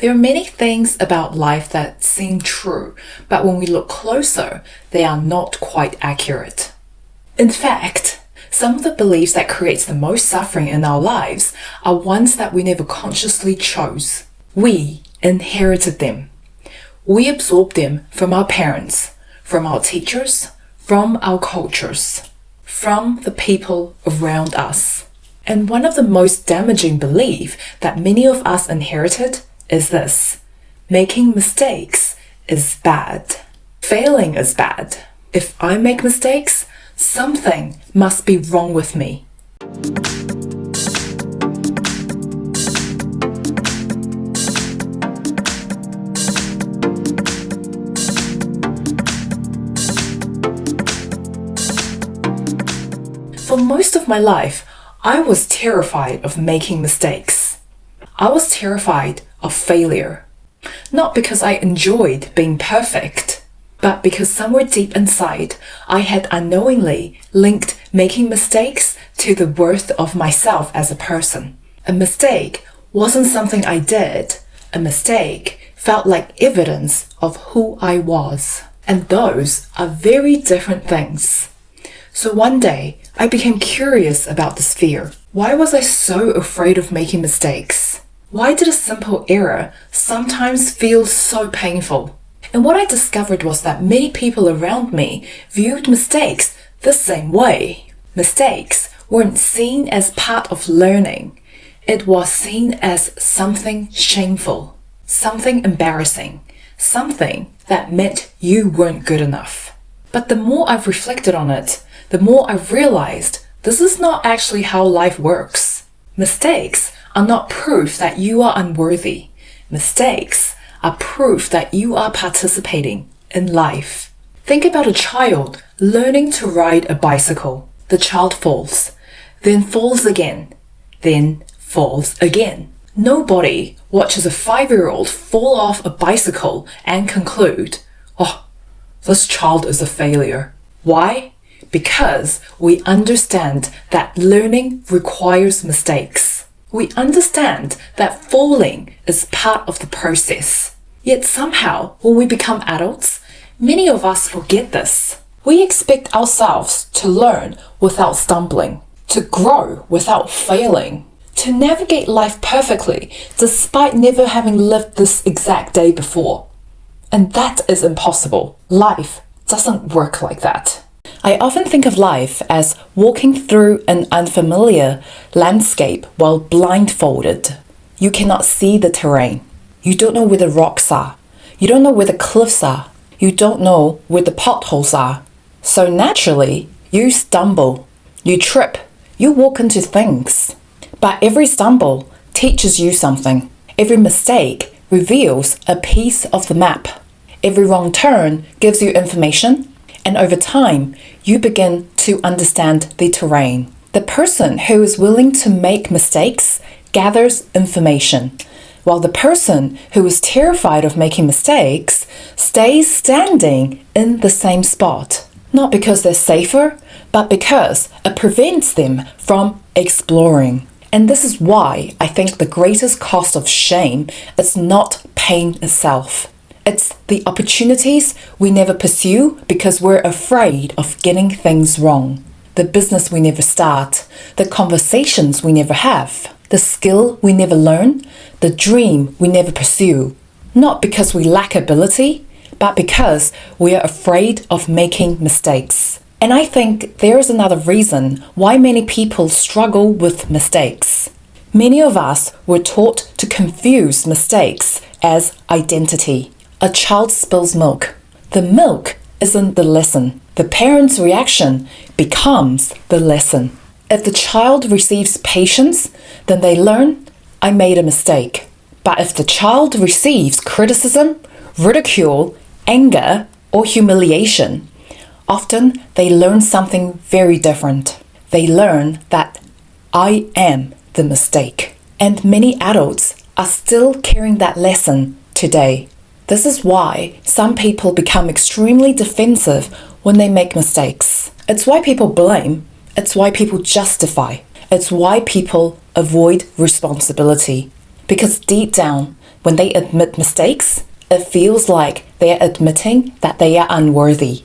There are many things about life that seem true, but when we look closer, they are not quite accurate. In fact, some of the beliefs that create the most suffering in our lives are ones that we never consciously chose. We inherited them. We absorbed them from our parents, from our teachers, from our cultures, from the people around us. And one of the most damaging beliefs that many of us inherited is this: making mistakes is bad. Failing is bad. If I make mistakes, something must be wrong with me. For most of my life, I was terrified of making mistakes. I was terrified of failure. Not because I enjoyed being perfect, but because somewhere deep inside, I had unknowingly linked making mistakes to the worth of myself as a person. A mistake wasn't something I did. A mistake felt like evidence of who I was. And those are very different things. So one day, I became curious about this fear. Why was I so afraid of making mistakes? Why did a simple error sometimes feel so painful? And what I discovered was that many people around me viewed mistakes the same way. Mistakes weren't seen as part of learning. It was seen as something shameful, something embarrassing, something that meant you weren't good enough. But the more I've reflected on it, the more I've realized this is not actually how life works. Mistakes are not proof that you are unworthy. Mistakes are proof that you are participating in life. Think about a child learning to ride a bicycle. The child falls, then falls again, then falls again. Nobody watches a 5-year-old fall off a bicycle and conclude, "Oh, this child is a failure." Why? Because we understand that learning requires mistakes. We understand that falling is part of the process. Yet somehow, when we become adults, many of us forget this. We expect ourselves to learn without stumbling, to grow without failing, to navigate life perfectly despite never having lived this exact day before. And that is impossible. Life doesn't work like that. I often think of life as walking through an unfamiliar landscape while blindfolded. You cannot see the terrain. You don't know where the rocks are. You don't know where the cliffs are. You don't know where the potholes are. So naturally, you stumble, you trip, you walk into things. But every stumble teaches you something. Every mistake reveals a piece of the map. Every wrong turn gives you information. And over time, you begin to understand the terrain. The person who is willing to make mistakes gathers information, while the person who is terrified of making mistakes stays standing in the same spot. Not because they're safer, but because it prevents them from exploring. And this is why I think the greatest cost of shame is not pain itself. It's the opportunities we never pursue because we're afraid of getting things wrong. The business we never start, the conversations we never have, the skill we never learn, the dream we never pursue. Not because we lack ability, but because we are afraid of making mistakes. And I think there is another reason why many people struggle with mistakes. Many of us were taught to confuse mistakes as identity. A child spills milk. The milk isn't the lesson. The parent's reaction becomes the lesson. If the child receives patience, then they learn, I made a mistake. But if the child receives criticism, ridicule, anger, or humiliation, often they learn something very different. They learn that I am the mistake. And many adults are still carrying that lesson today. This is why some people become extremely defensive when they make mistakes. It's why people blame. It's why people justify. It's why people avoid responsibility. Because deep down, When they admit mistakes, it feels like they are admitting that they are unworthy.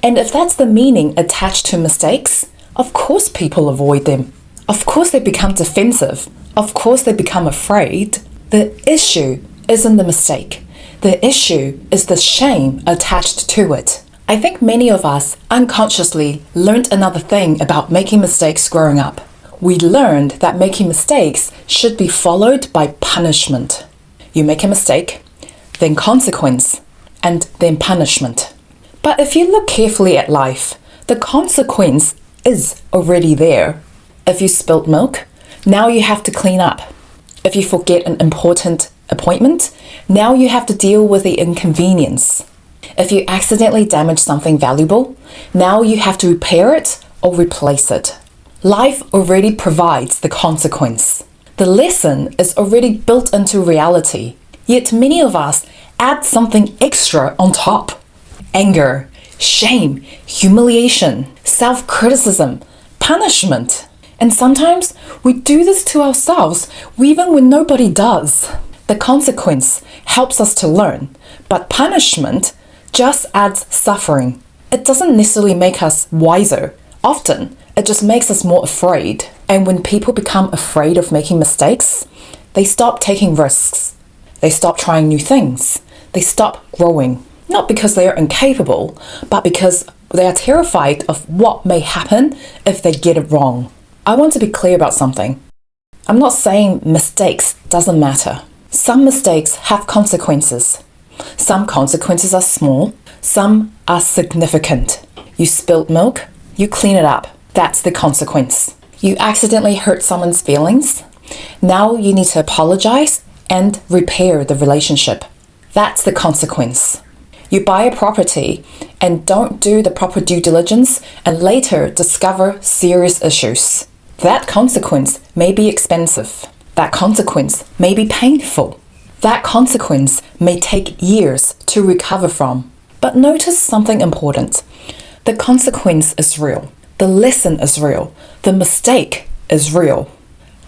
And if that's the meaning attached to mistakes, of course people avoid them. Of course they become defensive. Of course they become afraid. The issue isn't the mistake. The issue is the shame attached to it. I think many of us unconsciously learned another thing about making mistakes growing up. We learned that making mistakes should be followed by punishment. You make a mistake, then consequence, and then punishment. But if you look carefully at life, the consequence is already there. If you spilt milk, now you have to clean up. If you forget an important appointment, now you have to deal with the inconvenience. If you accidentally damage something valuable, now you have to repair it or replace it. Life already provides the consequence. The lesson is already built into reality, yet many of us add something extra on top. Anger, shame, humiliation, self-criticism, punishment. And sometimes we do this to ourselves even when nobody does. The consequence helps us to learn, but punishment just adds suffering. It doesn't necessarily make us wiser. Often, it just makes us more afraid. And when people become afraid of making mistakes, they stop taking risks. They stop trying new things. They stop growing. Not because they are incapable, but because they are terrified of what may happen if they get it wrong. I want to be clear about something. I'm not saying mistakes doesn't matter. Some mistakes have consequences. Some consequences are small, some are significant. You spilled milk, you clean it up. That's the consequence. You accidentally hurt someone's feelings. Now you need to apologize and repair the relationship. That's the consequence. You buy a property and don't do the proper due diligence and later discover serious issues. That consequence may be expensive. That consequence may be painful. That consequence may take years to recover from. But notice something important. The consequence is real. The lesson is real. The mistake is real.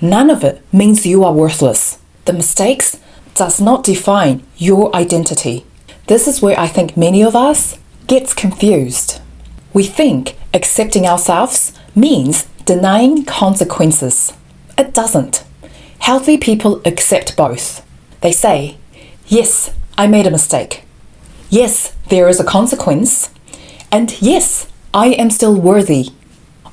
None of it means you are worthless. The mistakes does not define your identity. This is where I think many of us gets confused. We think accepting ourselves means denying consequences. It doesn't. Healthy people accept both. They say, yes, I made a mistake. Yes, there is a consequence. And yes, I am still worthy.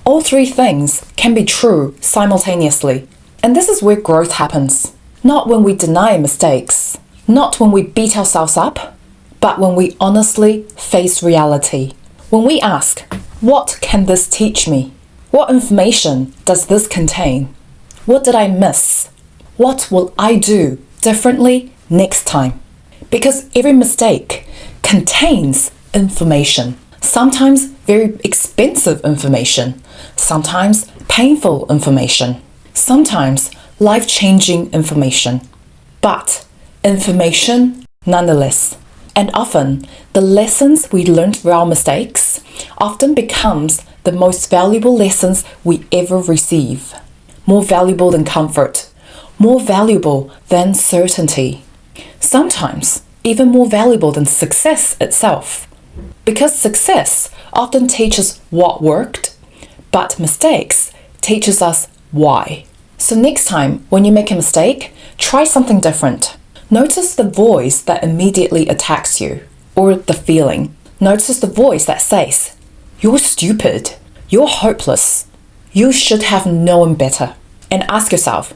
All three things can be true simultaneously. And this is where growth happens. Not when we deny mistakes, not when we beat ourselves up, but when we honestly face reality. When we ask, what can this teach me? What information does this contain? What did I miss? What will I do differently next time? Because every mistake contains information. Sometimes very expensive information. Sometimes painful information. Sometimes life-changing information. But information nonetheless. And often, the lessons we learn through our mistakes often becomes the most valuable lessons we ever receive. More valuable than comfort. More valuable than certainty. Sometimes, even more valuable than success itself. Because success often teaches what worked, but mistakes teaches us why. So next time, when you make a mistake, try something different. Notice the voice that immediately attacks you, or the feeling. Notice the voice that says, you're stupid, you're hopeless, you should have known better. And ask yourself,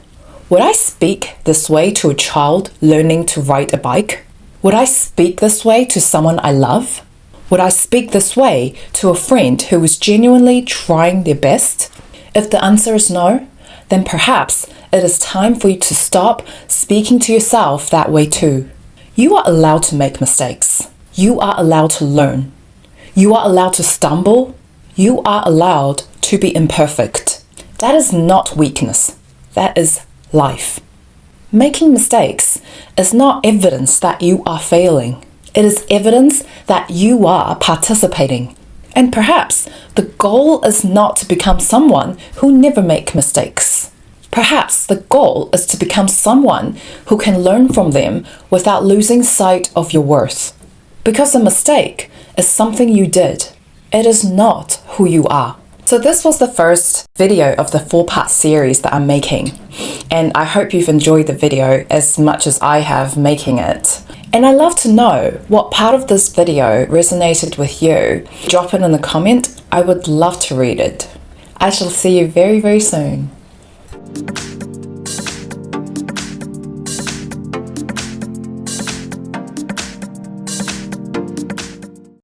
would I speak this way to a child learning to ride a bike? Would I speak this way to someone I love? Would I speak this way to a friend who is genuinely trying their best? If the answer is no, then perhaps it is time for you to stop speaking to yourself that way too. You are allowed to make mistakes. You are allowed to learn. You are allowed to stumble. You are allowed to be imperfect. That is not weakness. That is life. Making mistakes is not evidence that you are failing. It is evidence that you are participating. And perhaps the goal is not to become someone who never makes mistakes. Perhaps the goal is to become someone who can learn from them without losing sight of your worth. Because a mistake is something you did. It is not who you are. So this was the first video of the 4-part series that I'm making. And I hope you've enjoyed the video as much as I have making it. And I'd love to know what part of this video resonated with you. Drop it in the comment. I would love to read it. I shall see you very, very soon.